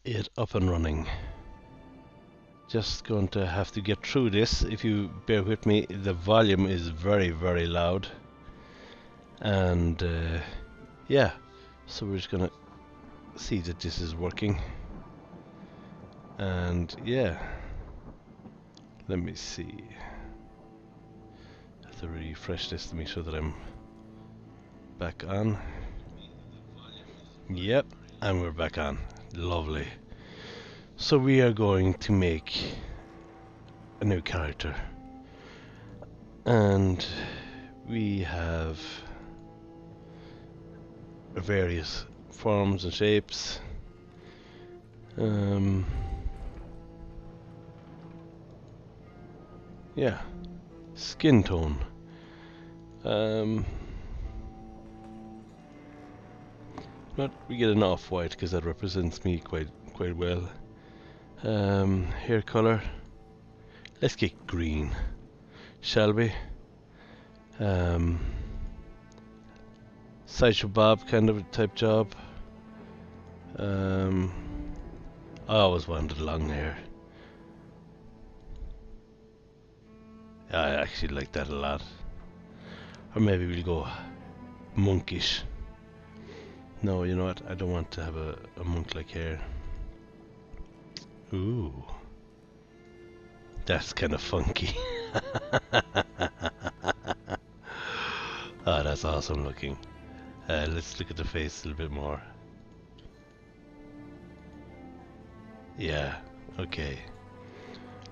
it up and running. Just going to have to get through this. If you bear with me, the volume is very, very loud. And yeah, so we're just gonna see that this is working. And yeah, let me see. I have to refresh this to make sure that I'm back on. Yep, and we're back on. Lovely. So we are going to make a new character, and we have various forms and shapes. Yeah, skin tone. But we get an off-white because that represents me quite well. Hair color. Let's get green, shall we? Sideshow Bob kind of a type job. I always wanted long hair. I actually like that a lot. Or maybe we'll go monkish. No, you know what? I don't want to have a monk-like hair. Ooh. That's kind of funky. Oh, that's awesome looking. Let's look at the face a little bit more. Yeah, okay.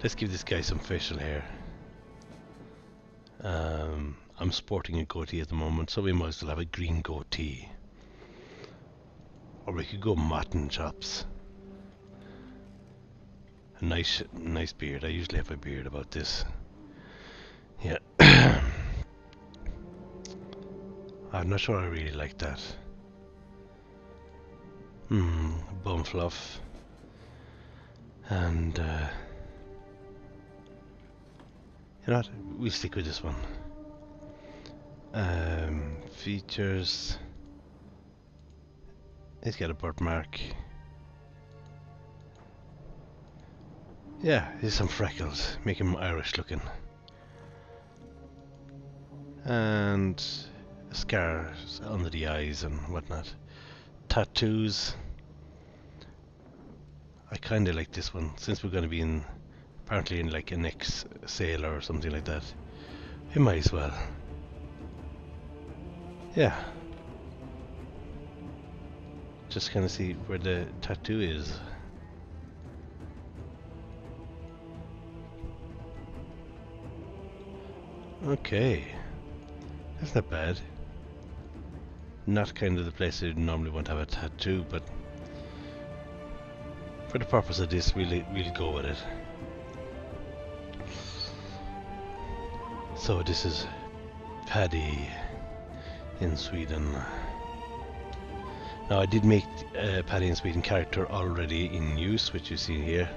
Let's give this guy some facial hair. I'm sporting a goatee at the moment, so we might as well have a green goatee. Or we could go mutton chops. A nice beard. I usually have a beard about this. Yeah. I'm not sure I really like that. Bum fluff. And you know what? We'll stick with this one. Features. He's got a birthmark. Yeah, here's some freckles, make him Irish looking. And scars under the eyes and whatnot. Tattoos. I kinda like this one, since we're gonna be apparently in like an ex-sailor or something like that. We might as well. Yeah. Just kinda see where the tattoo is. Okay, that's not bad. Not kind of the place you'd normally want to have a tattoo, but for the purpose of this, we'll go with it. So this is Paddy in Sweden. Now I did make Paddy in Sweden character already in use, which you see here.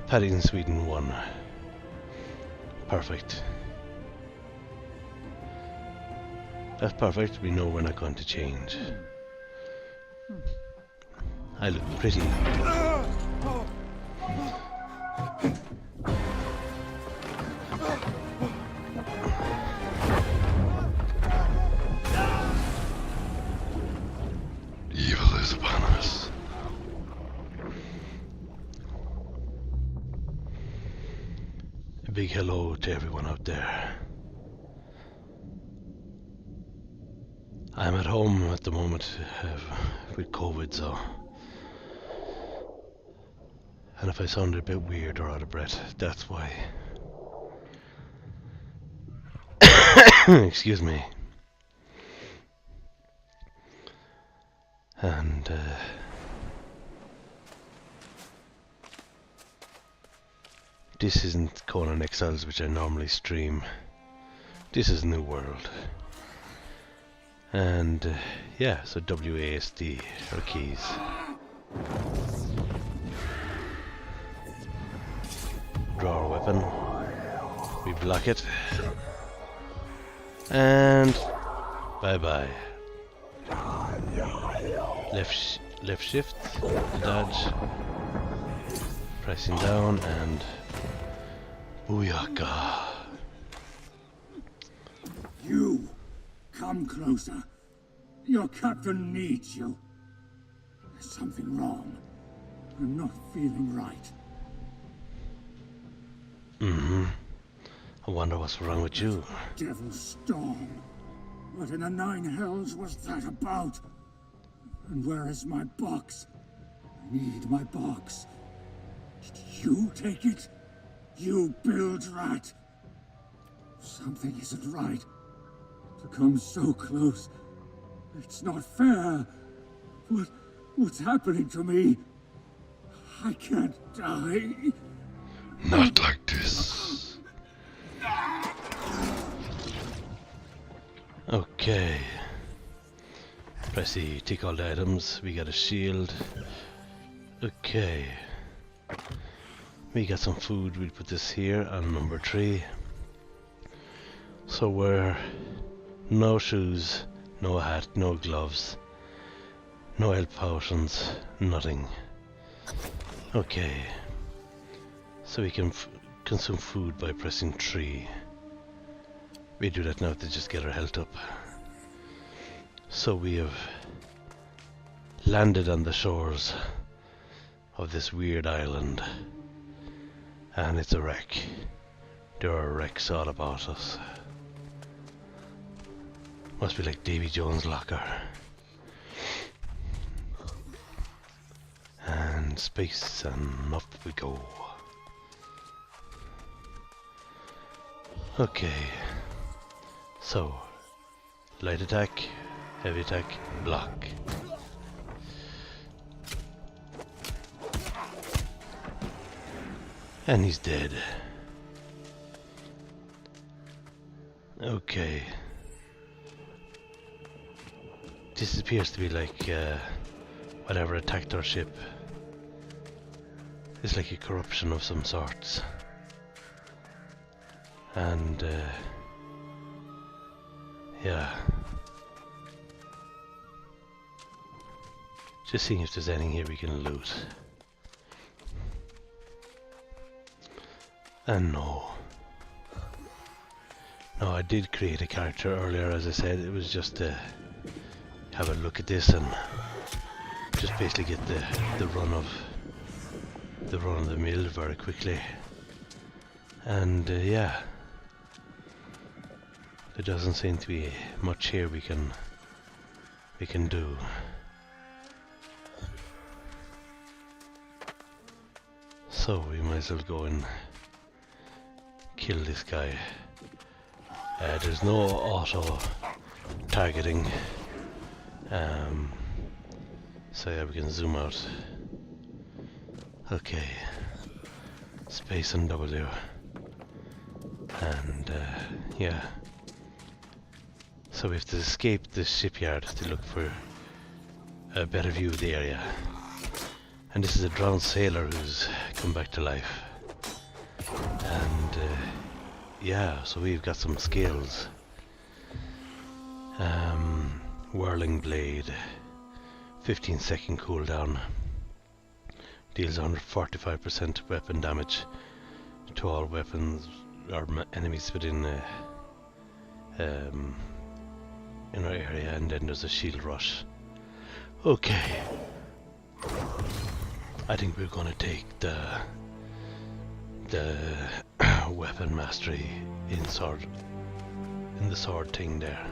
Paddy in Sweden 1. Perfect. That's perfect, we know we're not going to change. I look pretty. Evil is upon us. A big hello to everyone out there. I'm at home at the moment with COVID, so... And if I sounded a bit weird or out of breath, that's why. Excuse me. And this isn't Conan Exiles, which I normally stream. This is New World. And yeah, so WASD are keys. Draw our weapon. We block it. And bye bye. left shift to dodge. Pressing down and booyaka. You! Come closer. Your captain needs you. There's something wrong. I'm not feeling right. I wonder what's wrong with you. Devil's storm. What in the nine hells was that about? And where is my box? I need my box. Did you take it? You bilge rat! Something isn't right. To come so close. It's not fair. What's happening to me? I can't die. Not like this. Okay. Press E, take all the items. We got a shield. Okay. We got some food. We'll put this here on number 3. So we're no shoes, no hat, no gloves, no health potions, nothing. Okay. So we can consume food by pressing 3. We do that now to just get our health up. So we have landed on the shores of this weird island. And it's a wreck. There are wrecks all about us. Must be like Davy Jones' locker. And space, and up we go. Okay. So, light attack, heavy attack, block. And he's dead. Okay. This appears to be like whatever attacked our ship. It's like a corruption of some sorts. And yeah. Just seeing if there's anything here we can loot. And no. No, I did create a character earlier, as I said. It was just to have a look at this and just basically get the run of the mill very quickly. And yeah. There doesn't seem to be much here we can do. So we might as well go and kill this guy. There's no auto targeting, so yeah, we can zoom out. Okay, space and W, and yeah. So we have to escape this shipyard to look for a better view of the area. And this is a drowned sailor who's come back to life. And yeah, so we've got some skills. Whirling blade, 15-second cooldown, deals 145% weapon damage to all weapons or enemies within in our area, and then there's a shield rush. Okay, I think we're gonna take the weapon mastery in the sword thing there.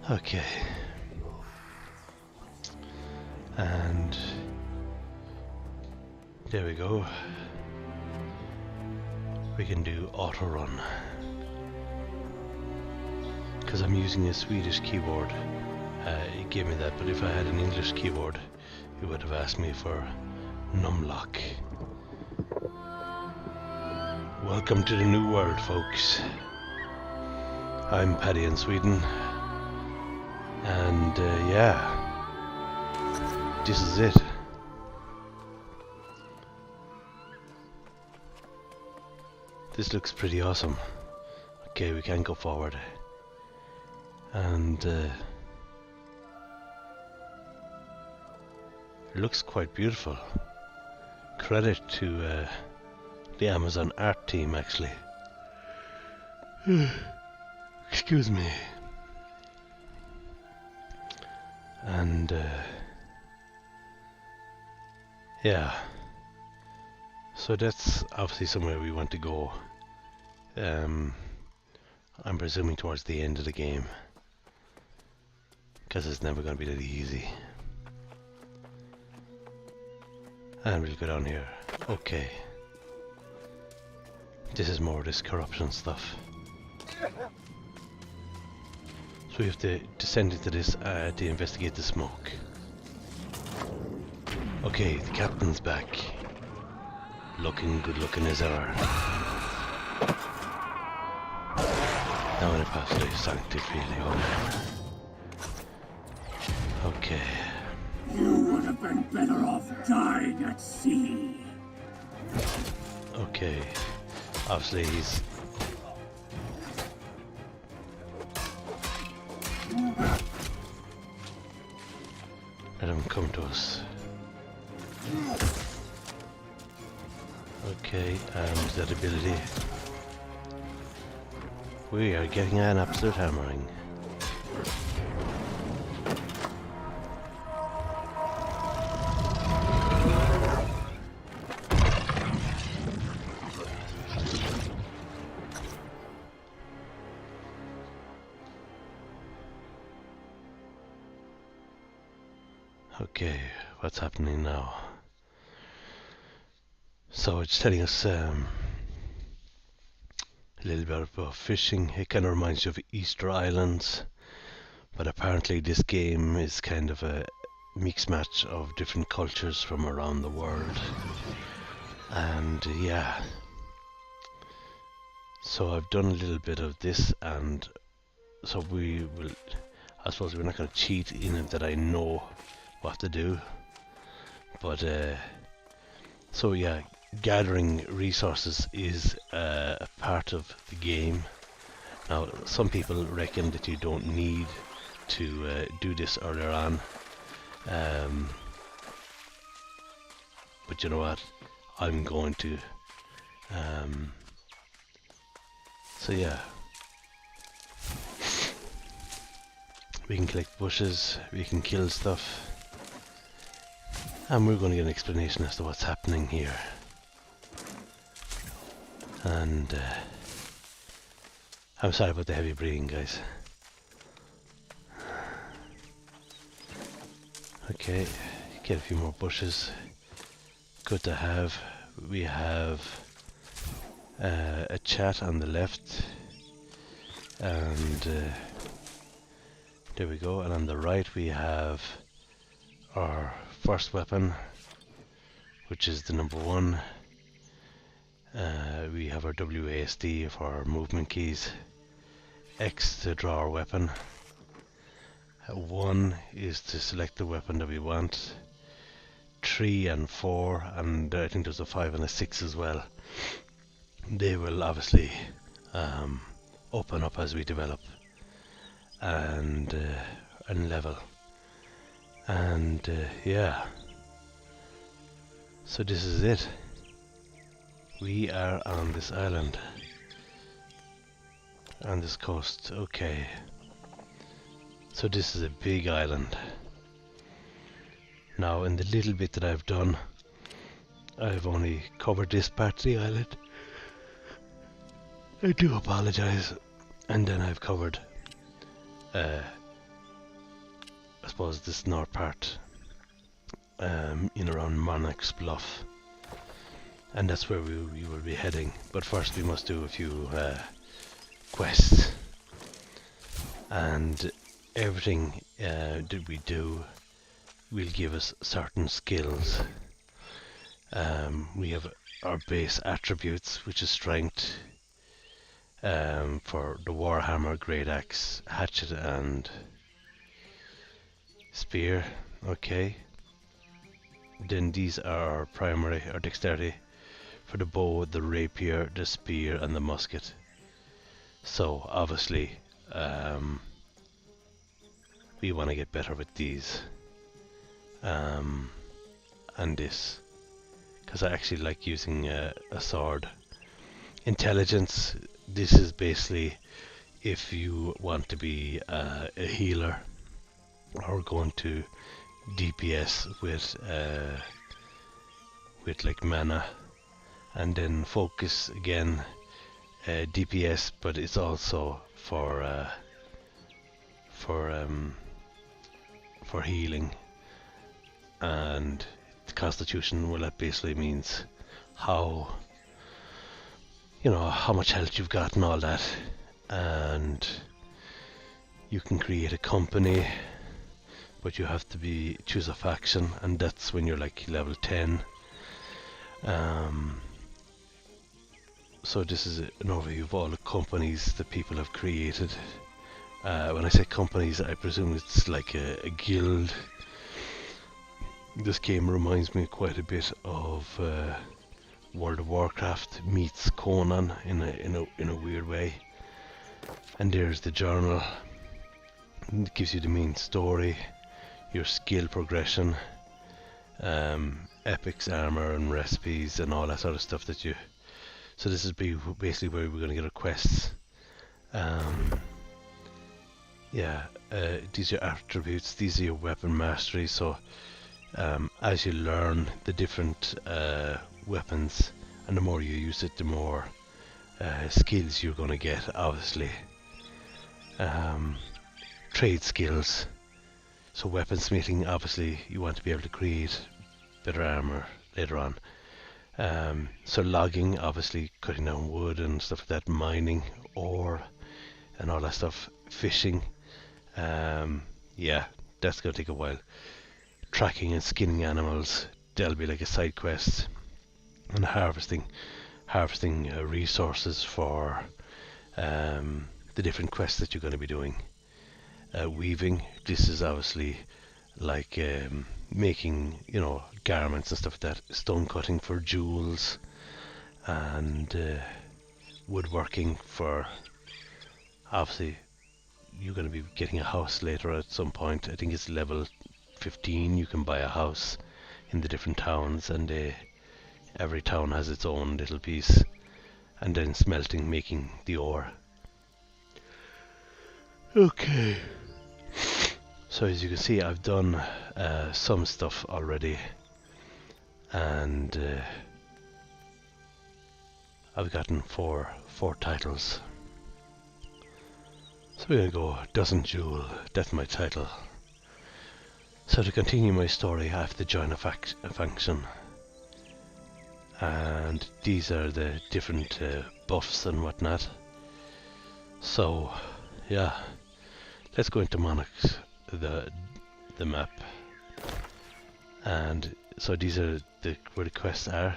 Okay, and there we go. We can do auto run because I'm using a Swedish keyboard. It gave me that, but if I had an English keyboard it would have asked me for numlock. Welcome to the new world, folks. I'm Paddy in Sweden, and yeah, this is it. This looks pretty awesome. Okay, we can go forward. Looks quite beautiful. Credit to the Amazon art team, actually. Excuse me. And yeah, so that's obviously somewhere we want to go. I'm presuming towards the end of the game, because it's never going to be that easy. And we'll go down here. Okay. This is more of this corruption stuff. So we have to descend into this to investigate the smoke. Okay, the captain's back. Looking good looking as ever. Now in a pathway sanctifilio. Okay. You would have been better off dying at sea. Okay. Obviously he's... Let him come to us. Okay, and that ability. We are getting an absolute hammering. Okay, what's happening now? So it's telling us a little bit about fishing. It kind of reminds you of Easter Islands, but apparently this game is kind of a mix match of different cultures from around the world. And yeah, so I've done a little bit of this, and so we will, I suppose we're not going to cheat in it that I know what to do, but so yeah, gathering resources is a part of the game. Now some people reckon that you don't need to do this earlier on, but you know what, I'm going to. So yeah, we can collect bushes, we can kill stuff, and we're going to get an explanation as to what's happening here. And I'm sorry about the heavy breathing, guys. Okay, get a few more bushes. Good to have. We have a chat on the left, and there we go. And on the right we have our first weapon, which is the number 1. We have our WASD for our movement keys, X to draw our weapon, 1 is to select the weapon that we want, 3 and 4, and I think there's a 5 and a 6 as well. They will obviously open up as we develop and level. And yeah, so this is it. We are on this island, on this coast. Okay, so this is a big island. Now in the little bit that I've done, I've only covered this part of the island. I do apologize. And then I've covered I suppose this north part, in around Monarch's Bluff, and that's where we will be heading. But first we must do a few quests, and everything that we do will give us certain skills. We have our base attributes, which is strength, for the Warhammer, Great Axe, Hatchet and Spear. Okay. Then these are our primary, or dexterity, for the bow, the rapier, the spear and the musket. So obviously we want to get better with these. and this, because I actually like using a sword. Intelligence, this is basically if you want to be a healer or going to DPS with like mana, and then focus again, DPS, but it's also for healing. And the constitution, well, that basically means how how much health you've got and all that. And you can create a company, but you have to choose a faction, and that's when you're like level 10. So this is an overview of all the companies that people have created. When I say companies, I presume it's like a guild. This game reminds me quite a bit of World of Warcraft meets Conan in a weird way. And there's the journal. It gives you the main story, your skill progression, epics, armor, and recipes, and all that sort of stuff that you. So this is basically where we're going to get our quests. These are attributes. These are your weapon mastery. So as you learn the different weapons, and the more you use it, the more skills you're going to get, obviously. Trade skills. So weaponsmithing, obviously you want to be able to create better armor later on. So logging, obviously cutting down wood and stuff like that, mining, ore, and all that stuff. Fishing, that's going to take a while. Tracking and skinning animals, that'll be like a side quest. And harvesting resources for the different quests that you're going to be doing. Weaving, this is obviously like making, garments and stuff like that. Stone cutting for jewels, and woodworking for, obviously, you're going to be getting a house later at some point. I think it's level 15 you can buy a house in the different towns, and every town has its own little piece. And then smelting, making the ore. Okay. So as you can see, I've done some stuff already, and I've gotten four titles. So we're going to go Doesn't Jewel, that's my title. So to continue my story, I have to join a faction. And these are the different buffs and whatnot. So, yeah, let's go into Monarchs, the map. And so these are where the quests are.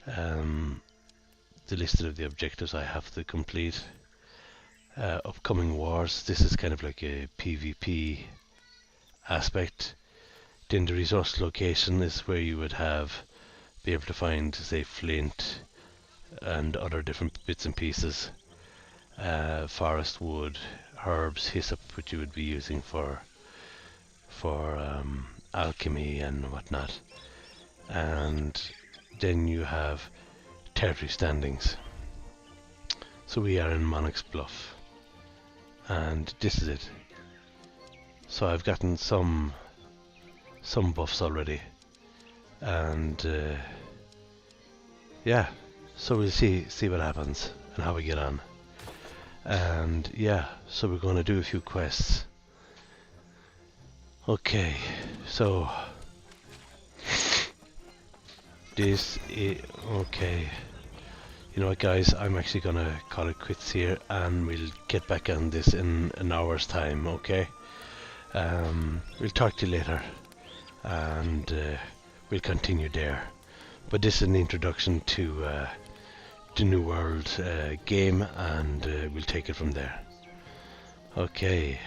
The list of the objectives I have to complete. Upcoming wars, this is kind of like a PvP aspect. Then the resource location is where you would be able to find, say, flint and other different bits and pieces. Forest wood, herbs, hyssop, which you would be using for alchemy and whatnot. And then you have territory standings. So we are in Monarch's Bluff, and this is it. So I've gotten some buffs already, and yeah, so we'll see what happens and how we get on. And yeah, so we're going to do a few quests. Okay, so this is okay. You know what, guys, I'm actually gonna call it quits here, and we'll get back on this in an hour's time. Okay, we'll talk to you later, and we'll continue there. But this is an introduction to the New World game, and we'll take it from there. Okay.